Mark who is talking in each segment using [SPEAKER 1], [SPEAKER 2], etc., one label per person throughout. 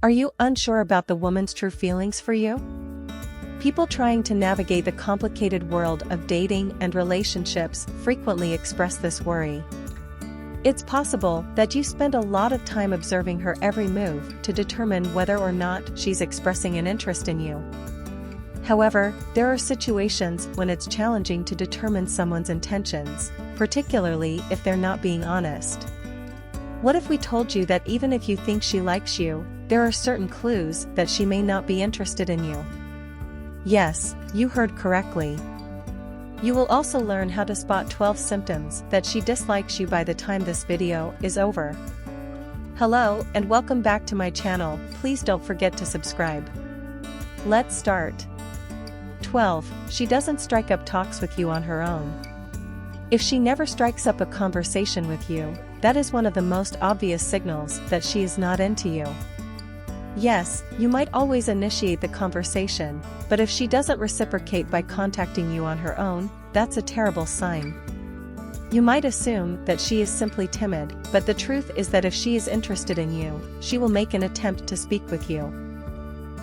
[SPEAKER 1] Are you unsure about the woman's true feelings for you? People trying to navigate the complicated world of dating and relationships frequently express this worry. It's possible that you spend a lot of time observing her every move to determine whether or not she's expressing an interest in you. However, there are situations when it's challenging to determine someone's intentions, particularly if they're not being honest. What if we told you that even if you think she likes you, there are certain clues that she may not be interested in you? Yes, you heard correctly. You will also learn how to spot 12 symptoms that she dislikes you by the time this video is over. Hello and welcome back to my channel. Please don't forget to subscribe. Let's start. 12. She doesn't strike up talks with you on her own. If she never strikes up a conversation with you, that is one of the most obvious signals that she is not into you. Yes, you might always initiate the conversation, but if she doesn't reciprocate by contacting you on her own, that's a terrible sign. You might assume that she is simply timid, but the truth is that if she is interested in you, she will make an attempt to speak with you.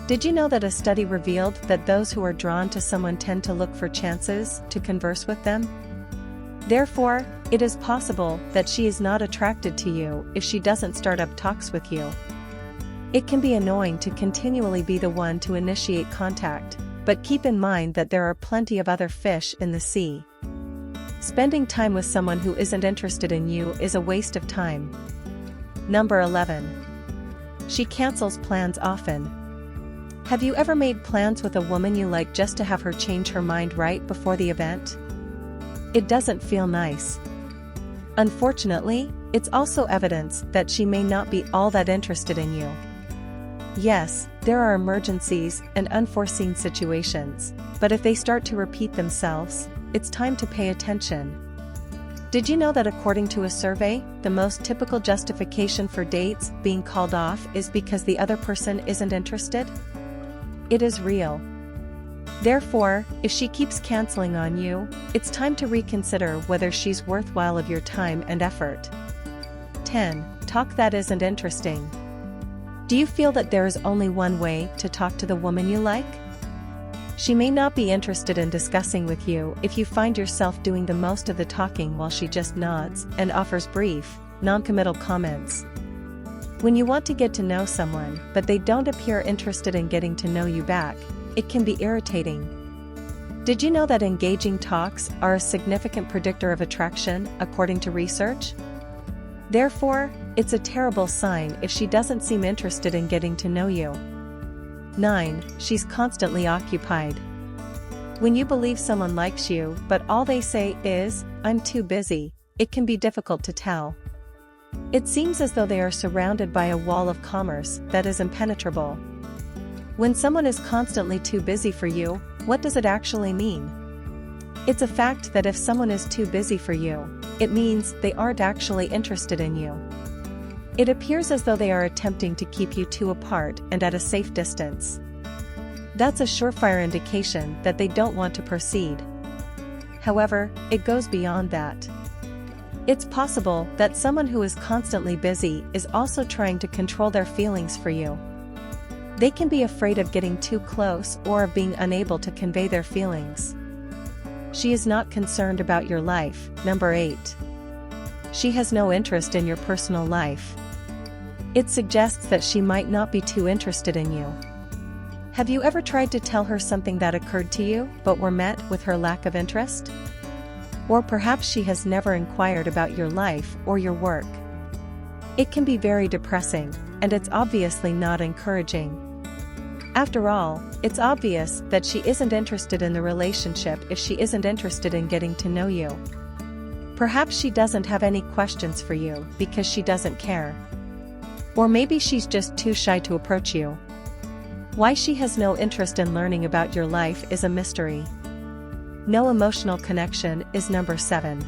[SPEAKER 1] Did you know that a study revealed that those who are drawn to someone tend to look for chances to converse with them? Therefore, it is possible that she is not attracted to you if she doesn't start up talks with you. It can be annoying to continually be the one to initiate contact, but keep in mind that there are plenty of other fish in the sea. Spending time with someone who isn't interested in you is a waste of time. Number 11. She cancels plans often. Have you ever made plans with a woman you like just to have her change her mind right before the event? It doesn't feel nice. Unfortunately, it's also evidence that she may not be all that interested in you. Yes, there are emergencies and unforeseen situations, but if they start to repeat themselves, it's time to pay attention. Did you know that according to a survey, the most typical justification for dates being called off is because the other person isn't interested? It is real. Therefore, if she keeps canceling on you, it's time to reconsider whether she's worthwhile of your time and effort. 10. Talk that isn't interesting. Do you feel that there is only one way to talk to the woman you like? She may not be interested in discussing with you if you find yourself doing the most of the talking while she just nods and offers brief, non-committal comments. When you want to get to know someone but they don't appear interested in getting to know you back, it can be irritating. Did you know that engaging talks are a significant predictor of attraction, according to research? Therefore, it's a terrible sign if she doesn't seem interested in getting to know you. 9. She's constantly occupied. When you believe someone likes you but all they say is, "I'm too busy," it can be difficult to tell. It seems as though they are surrounded by a wall of commerce that is impenetrable. When someone is constantly too busy for you, what does it actually mean? It's a fact that if someone is too busy for you, it means they aren't actually interested in you. It appears as though they are attempting to keep you two apart and at a safe distance. That's a surefire indication that they don't want to proceed. However, it goes beyond that. It's possible that someone who is constantly busy is also trying to control their feelings for you. They can be afraid of getting too close or of being unable to convey their feelings. She is not concerned about your life. Number 8. She has no interest in your personal life. It suggests that she might not be too interested in you. Have you ever tried to tell her something that occurred to you but were met with her lack of interest? Or perhaps she has never inquired about your life or your work. It can be very depressing, and it's obviously not encouraging. After all, it's obvious that she isn't interested in the relationship if she isn't interested in getting to know you. Perhaps she doesn't have any questions for you because she doesn't care. Or maybe she's just too shy to approach you. Why she has no interest in learning about your life is a mystery. No emotional connection is number 7.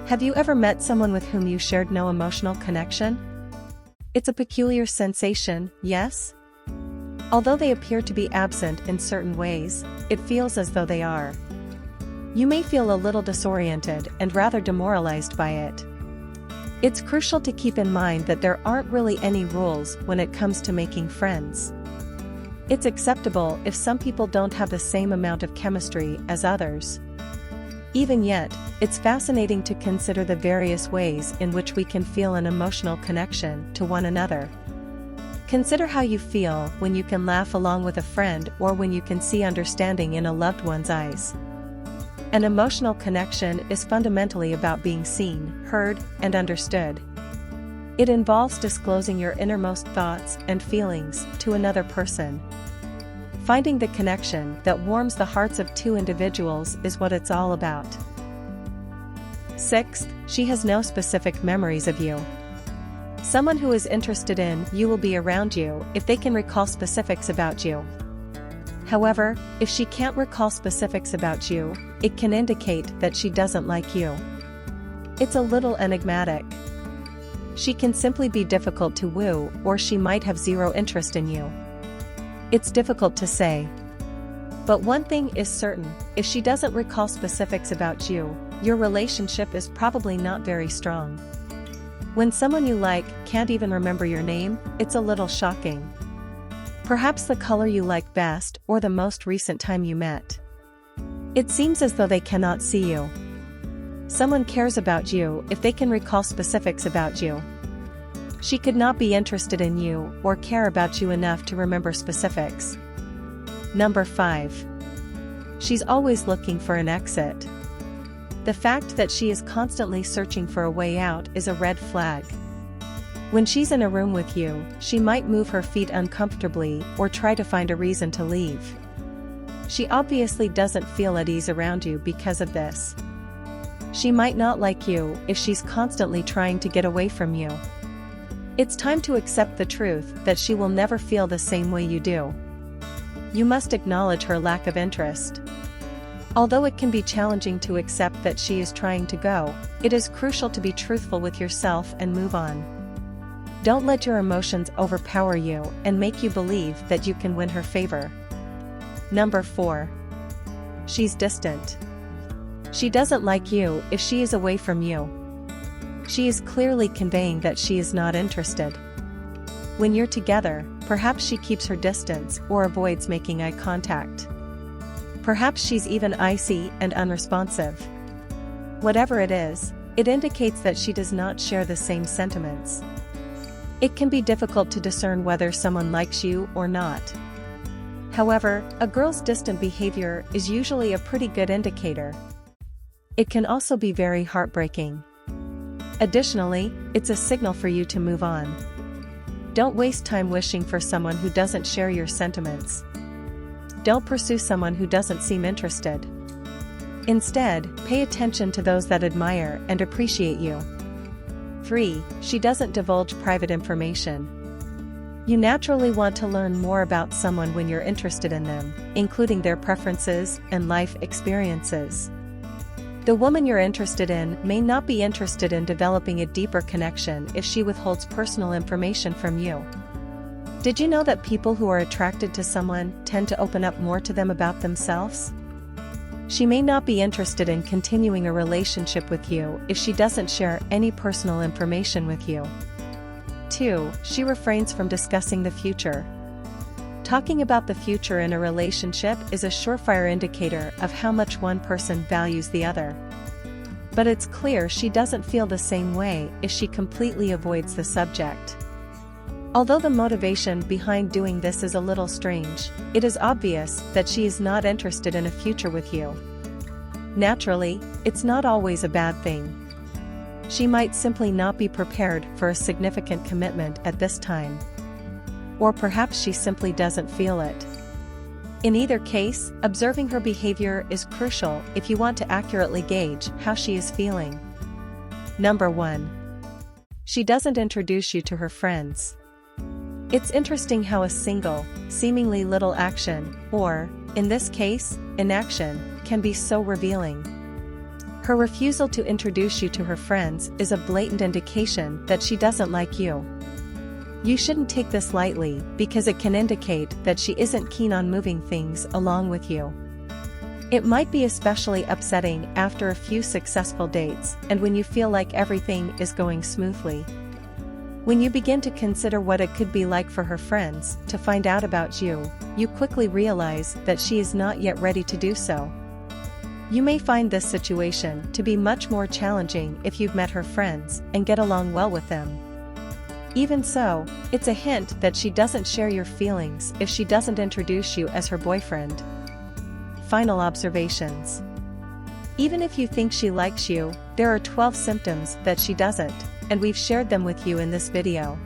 [SPEAKER 1] Have you ever met someone with whom you shared no emotional connection? It's a peculiar sensation, yes? Although they appear to be absent in certain ways, it feels as though they are. You may feel a little disoriented and rather demoralized by it. It's crucial to keep in mind that there aren't really any rules when it comes to making friends. It's acceptable if some people don't have the same amount of chemistry as others. Even yet, it's fascinating to consider the various ways in which we can feel an emotional connection to one another. Consider how you feel when you can laugh along with a friend or when you can see understanding in a loved one's eyes. An emotional connection is fundamentally about being seen, heard, and understood. It involves disclosing your innermost thoughts and feelings to another person. Finding the connection that warms the hearts of two individuals is what it's all about. Sixth, she has no specific memories of you. Someone who is interested in you will be around you if they can recall specifics about you. However, if she can't recall specifics about you, it can indicate that she doesn't like you. It's a little enigmatic. She can simply be difficult to woo, or she might have zero interest in you. It's difficult to say. But one thing is certain, if she doesn't recall specifics about you, your relationship is probably not very strong. When someone you like can't even remember your name, it's a little shocking. Perhaps the color you like best or the most recent time you met. It seems as though they cannot see you. Someone cares about you if they can recall specifics about you. She could not be interested in you or care about you enough to remember specifics. Number 5. She's always looking for an exit. The fact that she is constantly searching for a way out is a red flag. When she's in a room with you, she might move her feet uncomfortably or try to find a reason to leave. She obviously doesn't feel at ease around you because of this. She might not like you if she's constantly trying to get away from you. It's time to accept the truth that she will never feel the same way you do. You must acknowledge her lack of interest. Although it can be challenging to accept that she is trying to go, it is crucial to be truthful with yourself and move on. Don't let your emotions overpower you and make you believe that you can win her favor. Number 4. She's distant. She doesn't like you if she is away from you. She is clearly conveying that she is not interested. When you're together, perhaps she keeps her distance or avoids making eye contact. Perhaps she's even icy and unresponsive. Whatever it is, it indicates that she does not share the same sentiments. It can be difficult to discern whether someone likes you or not. However, a girl's distant behavior is usually a pretty good indicator. It can also be very heartbreaking. Additionally, it's a signal for you to move on. Don't waste time wishing for someone who doesn't share your sentiments. Don't pursue someone who doesn't seem interested. Instead, pay attention to those that admire and appreciate you. 3. She doesn't divulge private information. You naturally want to learn more about someone when you're interested in them, including their preferences and life experiences. The woman you're interested in may not be interested in developing a deeper connection if she withholds personal information from you. Did you know that people who are attracted to someone tend to open up more to them about themselves? She may not be interested in continuing a relationship with you if she doesn't share any personal information with you. 2. She refrains from discussing the future. Talking about the future in a relationship is a surefire indicator of how much one person values the other. But it's clear she doesn't feel the same way if she completely avoids the subject. Although the motivation behind doing this is a little strange, it is obvious that she is not interested in a future with you. Naturally, it's not always a bad thing. She might simply not be prepared for a significant commitment at this time. Or perhaps she simply doesn't feel it. In either case, observing her behavior is crucial if you want to accurately gauge how she is feeling. Number 1. She doesn't introduce you to her friends. It's interesting how a single, seemingly little action, or, in this case, inaction, can be so revealing. Her refusal to introduce you to her friends is a blatant indication that she doesn't like you. You shouldn't take this lightly because it can indicate that she isn't keen on moving things along with you. It might be especially upsetting after a few successful dates and when you feel like everything is going smoothly. When you begin to consider what it could be like for her friends to find out about you, you quickly realize that she is not yet ready to do so. You may find this situation to be much more challenging if you've met her friends and get along well with them. Even so, it's a hint that she doesn't share your feelings if she doesn't introduce you as her boyfriend. Final observations. Even if you think she likes you, there are 12 symptoms that she doesn't, and we've shared them with you in this video.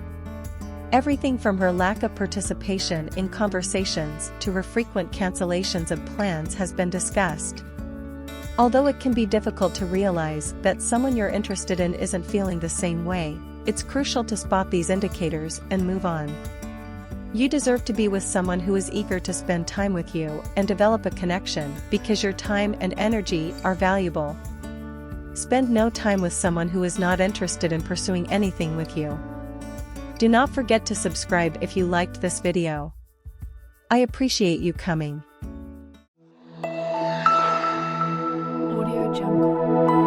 [SPEAKER 1] Everything from her lack of participation in conversations to her frequent cancellations of plans has been discussed. Although it can be difficult to realize that someone you're interested in isn't feeling the same way, it's crucial to spot these indicators and move on. You deserve to be with someone who is eager to spend time with you and develop a connection because your time and energy are valuable. Spend no time with someone who is not interested in pursuing anything with you. Do not forget to subscribe if you liked this video. I appreciate you coming.
[SPEAKER 2] Audio Jungle.